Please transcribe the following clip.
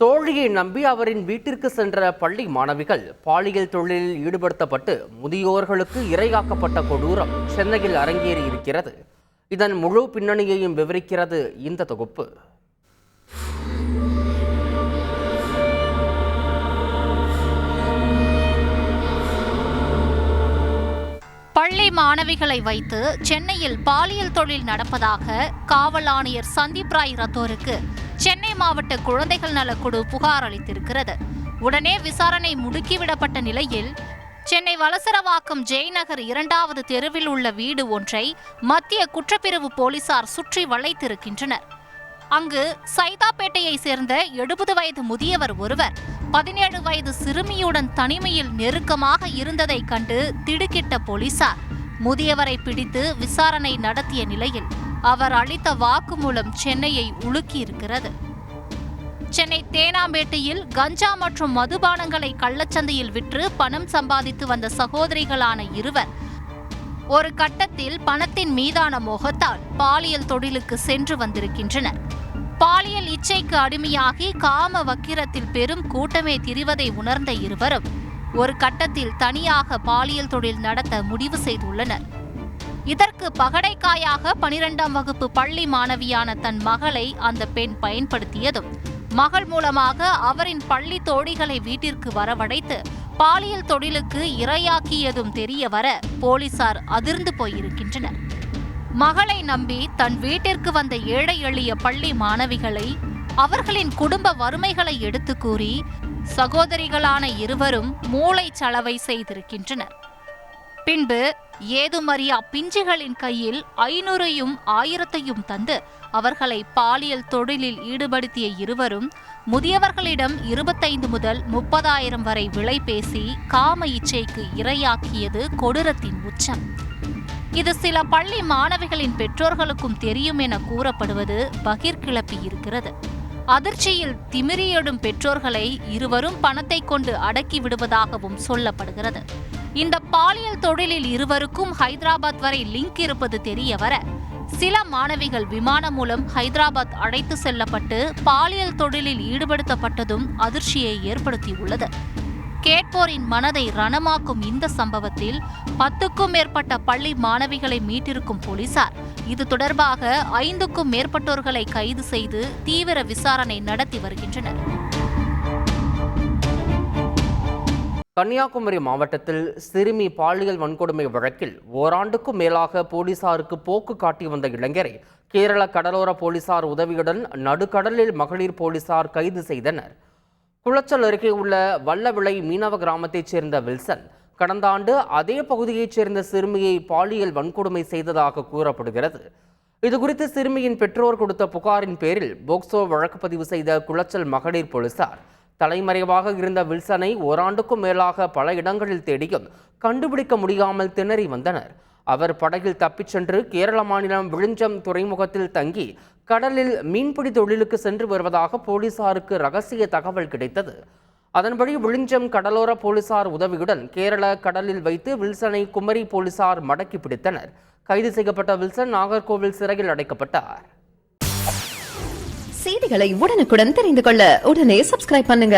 தோழியை நம்பி அவரின் வீட்டிற்கு சென்ற பள்ளி மாணவிகள் பாலியல் தொழிலில் ஈடுபடுத்தப்பட்டு முதியோர்களுக்கு இரையாக்கப்பட்ட கொடூரம் சென்னையில் அரங்கேறி இருக்கிறது. இதன் முழு பின்னணியையும் விவரிக்கிறது இந்த தொகுப்பு. பள்ளி மாணவிகளை வைத்து சென்னையில் பாலியல் தொழில் நடப்பதாக காவல் ஆணையர் சந்தீப் ராய் ரத்தோருக்கு சென்னை மாவட்ட குழந்தைகள் நலக்குழு புகார் அளித்திருக்கிறது. உடனே விசாரணை முடுக்கிவிடப்பட்ட நிலையில் சென்னை வலசரவாக்கம் ஜெயநகர் 2வது தெருவில் உள்ள வீடு ஒன்றை மத்திய குற்றப்பிரிவு போலீசார் சுற்றி வளைத்திருக்கின்றனர். அங்கு சைதாப்பேட்டையை சேர்ந்த 70 வயது முதியவர் ஒருவர் 17 வயது சிறுமியுடன் தனிமையில் நெருக்கமாக இருந்ததை கண்டு திடுக்கிட்ட போலீசார் முதியவரை பிடித்து விசாரணை நடத்திய நிலையில் அவர் அளித்த வாக்குமூலம் சென்னையை உலுக்கியிருக்கிறது. சென்னை தேனாம்பேட்டையில் கஞ்சா மற்றும் மதுபானங்களை கள்ளச்சந்தையில் விற்று பணம் சம்பாதித்து வந்த சகோதரிகளான இருவர் ஒரு கட்டத்தில் பணத்தின் மீதான மோகத்தால் பாலியல் தொழிலுக்கு சென்று வந்திருக்கின்றனர். பாலியல் இச்சைக்கு அடிமையாகி காம வக்கிரத்தில் பெரும் கூட்டமே திரிவதை உணர்ந்த இருவரும் ஒரு கட்டத்தில் தனியாக பாலியல் தொழில் நடத்த முடிவு செய்துள்ளனர். இதற்கு பகடைக்காயாக 12ஆம் வகுப்பு பள்ளி மாணவியான தன் மகளை அந்த பெண் பயன்படுத்தியதும் மகள் மூலமாக அவரின் பள்ளி தோழிகளை வீட்டிற்கு வரவழைத்து பாலியல் தொழிலுக்கு இரையாக்கியதும் தெரிய வர போலீசார் அதிர்ந்து போயிருக்கின்றனர். மகளை நம்பி தன் வீட்டிற்கு வந்த ஏழை எளிய பள்ளி மாணவிகளை அவர்களின் குடும்ப வறுமைகளை எடுத்து கூறி சகோதரிகளான இருவரும் மூளைச்சலவை செய்திருக்கின்றனர். பின்பு ஏதுமறியா பிஞ்சுகளின் கையில் 500ஐயும் 1000ஐயும் தந்து அவர்களை பாலியல் தொழிலில் ஈடுபடுத்திய இருவரும் முதியவர்களிடம் 25 முதல் 30,000 வரை விலை பேசி காம இச்சைக்கு இரையாக்கியது கொடூரத்தின் உச்சம். இது சில பள்ளி மாணவிகளின் பெற்றோர்களுக்கும் தெரியும் என கூறப்படுவது பகிர் கிளப்பி இருக்கிறது. அதிர்ச்சியில் திமிரியடும் பெற்றோர்களை இருவரும் பணத்தை கொண்டு அடக்கி விடுவதாகவும் சொல்லப்படுகிறது. இந்த பாலியல் தொழிலில் இருவருக்கும் ஹைதராபாத் வரை லிங்க் இருப்பது தெரிய வர சில மாணவிகள் விமானம் மூலம் ஹைதராபாத் அழைத்து செல்லப்பட்டு பாலியல் தொழிலில் ஈடுபடுத்தப்பட்டதும் அதிர்ச்சியை ஏற்படுத்தியுள்ளது. கேட்போரின் மனதை ரணமாக்கும் இந்த சம்பவத்தில் 10க்கும் மேற்பட்ட பள்ளி மாணவிகளை மீட்டிருக்கும் போலீசார் இது தொடர்பாக 5க்கும் மேற்பட்டோர்களை கைது செய்து தீவிர விசாரணை நடத்தி வருகின்றனர். கன்னியாகுமரி மாவட்டத்தில் சிறுமி பாலியல் வன்கொடுமை வழக்கில் ஓராண்டுக்கும் மேலாக போலீசாருக்கு போக்கு காட்டி வந்த இளைஞரை கேரள கடலோர போலீசார் உதவியுடன் நடுக்கடலில் மகளிர் போலீசார் கைது செய்தனர். குளச்சல் அருகே உள்ள வல்லவிளை மீனவ கிராமத்தைச் சேர்ந்த வில்சன் கடந்த ஆண்டு அதே பகுதியைச் சேர்ந்த சிறுமியை பாலியல் வன்கொடுமை செய்ததாக கூறப்படுகிறது. இதுகுறித்து சிறுமியின் பெற்றோர் கொடுத்த புகாரின் பேரில் போக்சோ வழக்கு பதிவு செய்த குளச்சல் மகளிர் போலீசார் தலைமறைவாக இருந்த வில்சனை ஓராண்டுக்கும் மேலாக பல இடங்களில் தேடியும் கண்டுபிடிக்க முடியாமல் திணறி வந்தனர். அவர் படகில் தப்பிச் சென்று கேரள மாநிலம் விழுஞ்சம் துறைமுகத்தில் தங்கி கடலில் மீன்பிடி தொழிலுக்கு சென்று வருவதாக போலீசாருக்கு ரகசிய தகவல் கிடைத்தது. அதன்படி விழுஞ்சம் கடலோர போலீசார் உதவியுடன் கேரள கடலில் வைத்து வில்சனை குமரி போலீசார் மடக்கி பிடித்தனர். கைது செய்யப்பட்ட வில்சன் நாகர்கோவில் சிறையில் அடைக்கப்பட்டார். செய்திகளை உடனுக்குடன் தெரிந்து கொள்ள உடனே சப்ஸ்கிரைப் பண்ணுங்க.